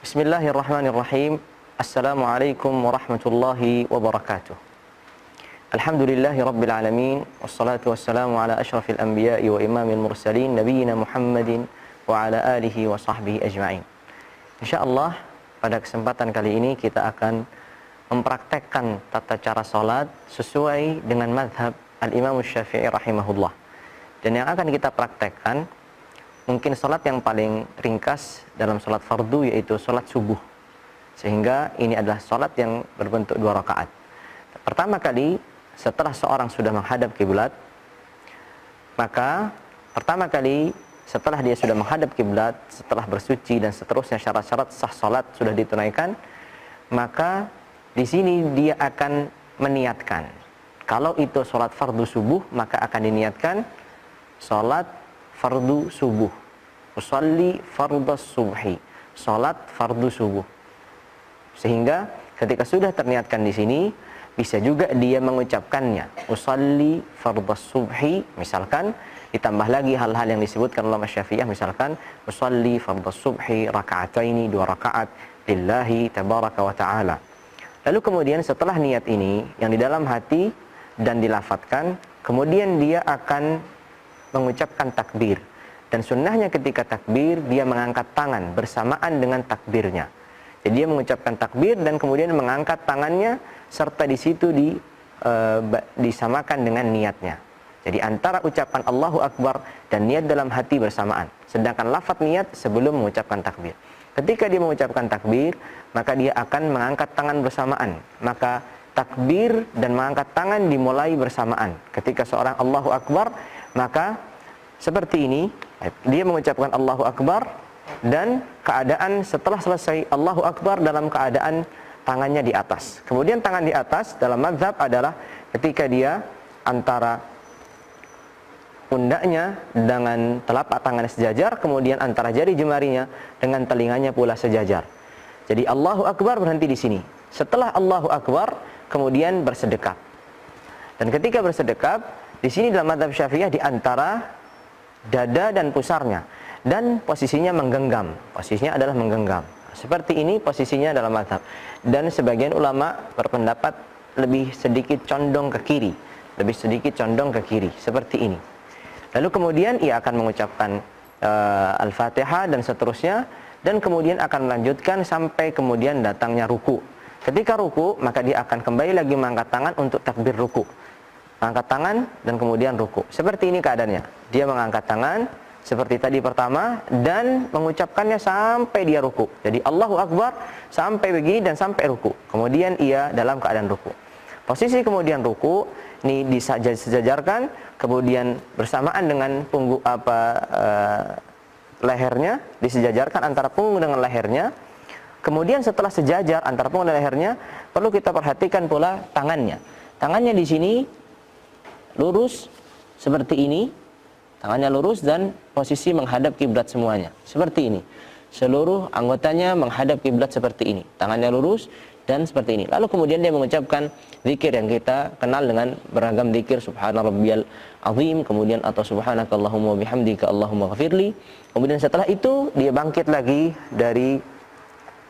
Bismillahirrahmanirrahim. Assalamualaikum warahmatullahi wabarakatuh. Alhamdulillahi rabbil alamin. Wassalatu wassalamu ala ashrafil anbiya'i wa imamil mursalin Nabiyyina Muhammadin wa ala alihi wa sahbihi ajma'in. InsyaAllah pada kesempatan kali ini kita akan mempraktekkan tata cara salat sesuai dengan mazhab Al-Imam Syafi'i rahimahullah. Dan yang akan kita praktekkan mungkin salat yang paling ringkas dalam salat fardu, yaitu salat subuh. Sehingga ini adalah salat yang berbentuk 2 rakaat. Pertama kali setelah seorang sudah menghadap kiblat, maka pertama kali setelah dia sudah menghadap kiblat, setelah bersuci dan seterusnya syarat-syarat sah salat sudah ditunaikan, maka di sini dia akan meniatkan. Kalau itu salat fardu subuh, maka akan diniatkan salat fardu subuh. Usolli fardhu subhi. Salat fardu subuh. Sehingga ketika sudah terniatkan di sini, bisa juga dia mengucapkannya. Usolli fardhu subhi, misalkan ditambah lagi hal-hal yang disebutkan oleh Syafi'iyah, misalkan usolli fardhu subhi raka'ataini, 2 rakaat lillahi tabaraka wa ta'ala. Lalu kemudian setelah niat ini yang di dalam hati dan dilafatkan, kemudian dia akan mengucapkan takbir. Dan sunnahnya ketika takbir, dia mengangkat tangan bersamaan dengan takbirnya. Jadi dia mengucapkan takbir dan kemudian mengangkat tangannya, serta di situ disamakan dengan niatnya. Jadi antara ucapan Allahu Akbar dan niat dalam hati bersamaan. Sedangkan lafaz niat sebelum mengucapkan takbir. Ketika dia mengucapkan takbir, maka dia akan mengangkat tangan bersamaan. Maka takbir dan mengangkat tangan dimulai bersamaan. Ketika seorang Allahu Akbar, maka seperti ini, dia mengucapkan Allahu Akbar dan keadaan setelah selesai Allahu Akbar dalam keadaan tangannya di atas. Kemudian tangan di atas dalam mazhab adalah ketika dia antara pundaknya dengan telapak tangannya sejajar, kemudian antara jari jemarinya dengan telinganya pula sejajar. Jadi Allahu Akbar berhenti di sini. Setelah Allahu Akbar, kemudian bersedekap. Dan ketika bersedekap, di sini dalam mazhab Syafi'iyah di antara dada dan pusarnya, dan posisinya menggenggam. Posisinya adalah menggenggam. Seperti ini posisinya dalam mazhab. Dan sebagian ulama berpendapat lebih sedikit condong ke kiri, lebih sedikit condong ke kiri, seperti ini. Lalu kemudian ia akan mengucapkan Al-Fatihah dan seterusnya, dan kemudian akan melanjutkan sampai kemudian datangnya ruku. Ketika ruku, maka dia akan kembali lagi mengangkat tangan untuk takbir ruku. Angkat tangan dan kemudian ruku. Seperti ini keadaannya. Dia mengangkat tangan seperti tadi pertama dan mengucapkannya sampai dia ruku. Jadi Allahu Akbar sampai begini dan sampai ruku. Kemudian ia dalam keadaan ruku. Posisi kemudian ruku ini disejajarkan, kemudian bersamaan dengan lehernya disejajarkan antara punggung dengan lehernya. Kemudian setelah sejajar antara punggung dan lehernya, perlu kita perhatikan pula tangannya. Tangannya di sini lurus seperti ini, tangannya lurus dan posisi menghadap kiblat semuanya, seperti ini. Seluruh anggotanya menghadap kiblat seperti ini, tangannya lurus dan seperti ini. Lalu kemudian dia mengucapkan zikir yang kita kenal dengan beragam zikir, subhana rabbiyal azim, kemudian atau subhanakallahumma bihamdika allahumma ghafirli. Kemudian setelah itu dia bangkit lagi dari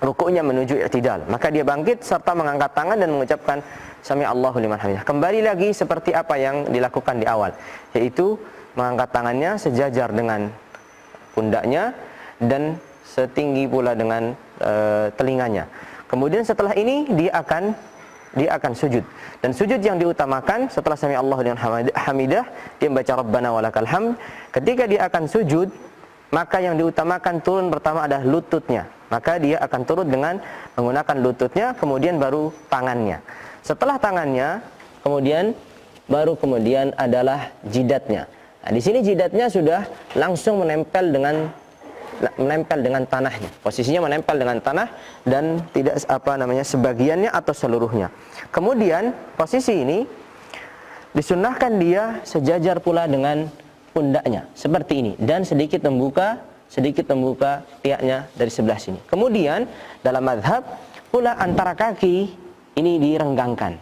rukuknya menuju i'tidal. Maka dia bangkit serta mengangkat tangan dan mengucapkan Sami Allahu liman hamidah. Kembali lagi seperti apa yang dilakukan di awal, yaitu mengangkat tangannya sejajar dengan pundaknya dan setinggi pula dengan telinganya. Kemudian setelah ini dia akan sujud. Dan sujud yang diutamakan setelah Sami Allahu liman hamidah, dia membaca Rabbana walakal hamd. Ketika dia akan sujud, maka yang diutamakan turun pertama adalah lututnya. Maka dia akan turun dengan menggunakan lututnya, kemudian baru tangannya. Setelah tangannya, kemudian adalah jidatnya. Nah, di sini jidatnya sudah langsung menempel dengan tanahnya. Posisinya menempel dengan tanah dan tidak sebagiannya atau seluruhnya. Kemudian posisi ini disunnahkan dia sejajar pula dengan pundaknya seperti ini dan sedikit membuka pihaknya dari sebelah sini. Kemudian dalam mazhab pula antara kaki ini direnggangkan.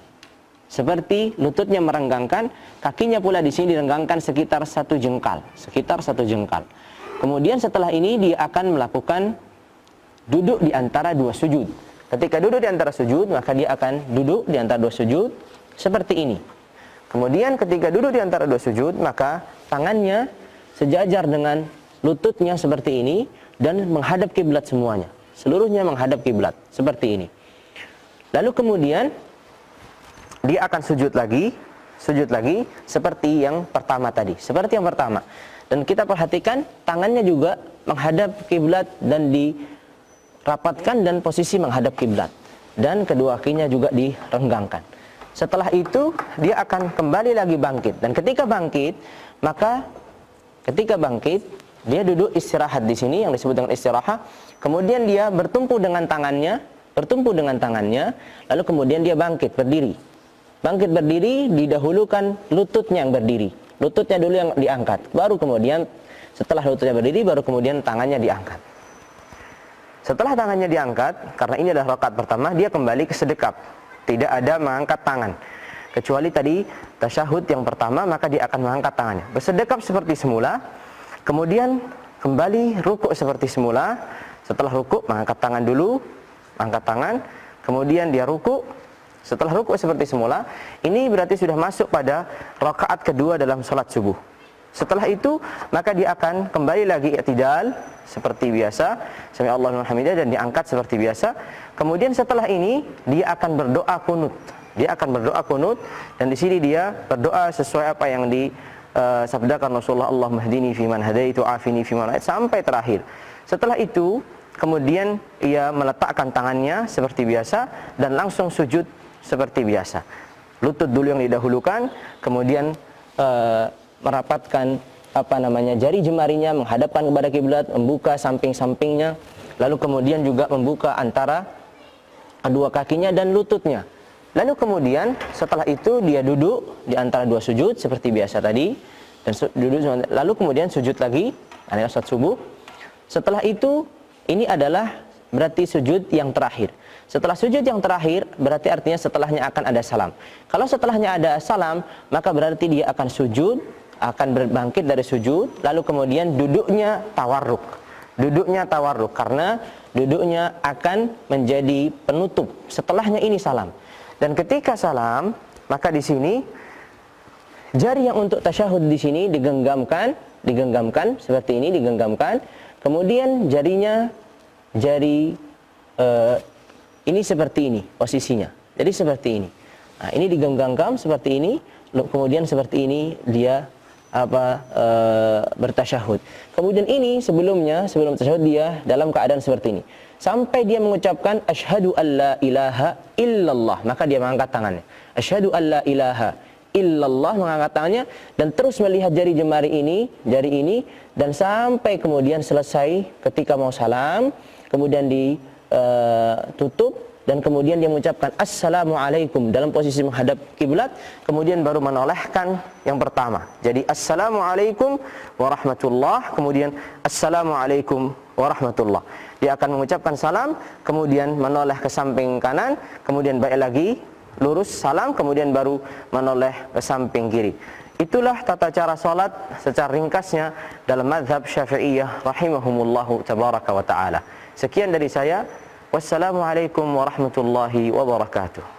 Seperti lututnya merenggangkan, kakinya pula di sini direnggangkan sekitar 1 jengkal. Kemudian setelah ini dia akan melakukan duduk di antara dua sujud. Ketika duduk di antara sujud, maka dia akan duduk di antara dua sujud seperti ini. Kemudian ketika duduk di antara dua sujud, maka tangannya sejajar dengan lututnya seperti ini dan menghadap kiblat semuanya. Seluruhnya menghadap kiblat seperti ini. Lalu kemudian dia akan sujud lagi seperti yang pertama tadi, seperti yang pertama. Dan kita perhatikan tangannya juga menghadap kiblat dan dirapatkan dan posisi menghadap kiblat. Dan kedua kakinya juga direnggangkan. Setelah itu dia akan kembali lagi bangkit. Dan ketika bangkit, maka dia duduk istirahat di sini yang disebut dengan istirahat. Kemudian dia bertumpu dengan tangannya, lalu kemudian dia bangkit berdiri. Bangkit berdiri, didahulukan lututnya yang berdiri. Lututnya dulu yang diangkat. Baru kemudian setelah lututnya berdiri, baru kemudian tangannya diangkat. Setelah tangannya diangkat, karena ini adalah rakaat pertama, dia kembali ke sedekap. Tidak ada mengangkat tangan. Kecuali tadi tasyahud yang pertama, maka dia akan mengangkat tangannya. Bersedekap seperti semula, kemudian kembali rukuk seperti semula. Setelah rukuk, mengangkat tangan dulu, angkat tangan, kemudian dia rukuk. Setelah rukuk seperti semula, ini berarti sudah masuk pada rakaat kedua dalam salat subuh. Setelah itu, maka dia akan kembali lagi i'tidal seperti biasa, sami Allahu liman hamidah, dan diangkat seperti biasa. Kemudian setelah ini dia akan berdoa kunut. Dan di sini dia berdoa sesuai apa yang disabdakan Rasulullah, Allahumma hdini fiman hadaitu, afini fiman afait, sampai terakhir. Setelah itu, kemudian ia meletakkan tangannya seperti biasa dan langsung sujud seperti biasa. Lutut dulu yang didahulukan, kemudian merapatkan jari jemarinya menghadapkan kepada kiblat, membuka samping-sampingnya, lalu kemudian juga membuka antara kedua kakinya dan lututnya. Lalu kemudian setelah itu dia duduk di antara dua sujud seperti biasa tadi, dan lalu kemudian sujud lagi, adalah salat subuh. Setelah itu, ini adalah berarti sujud yang terakhir. Setelah sujud yang terakhir, berarti artinya setelahnya akan ada salam. Kalau setelahnya ada salam, maka berarti dia akan sujud, akan berbangkit dari sujud, lalu kemudian duduknya tawarruk. Karena duduknya akan menjadi penutup. Setelahnya ini salam. Dan ketika salam, maka di sini jari yang untuk tasyahud di sini digenggamkan seperti ini, digenggamkan. Kemudian ini seperti ini posisinya. Jadi seperti ini. Nah, ini digenggam seperti ini, kemudian seperti ini dia bertasyahud. Kemudian ini sebelum tasyahud dia dalam keadaan seperti ini. Sampai dia mengucapkan asyhadu alla ilaha illallah, maka dia mengangkat tangannya. Asyhadu alla ilaha illallah, mengangkat tangannya dan terus melihat jari ini dan sampai kemudian selesai ketika mau salam, kemudian ditutup dan kemudian dia mengucapkan assalamualaikum dalam posisi menghadap kiblat, kemudian baru menolehkan yang pertama. Jadi assalamualaikum warahmatullah, kemudian assalamualaikum warahmatullah. Dia akan mengucapkan salam, kemudian menoleh ke samping kanan, kemudian balik lagi lurus salam, kemudian baru menoleh ke samping kiri. Itulah tata cara salat secara ringkasnya dalam mazhab Syafi'iyah rahimahumullahu tabaraka wa ta'ala. Sekian dari saya. Wassalamualaikum warahmatullahi wabarakatuh.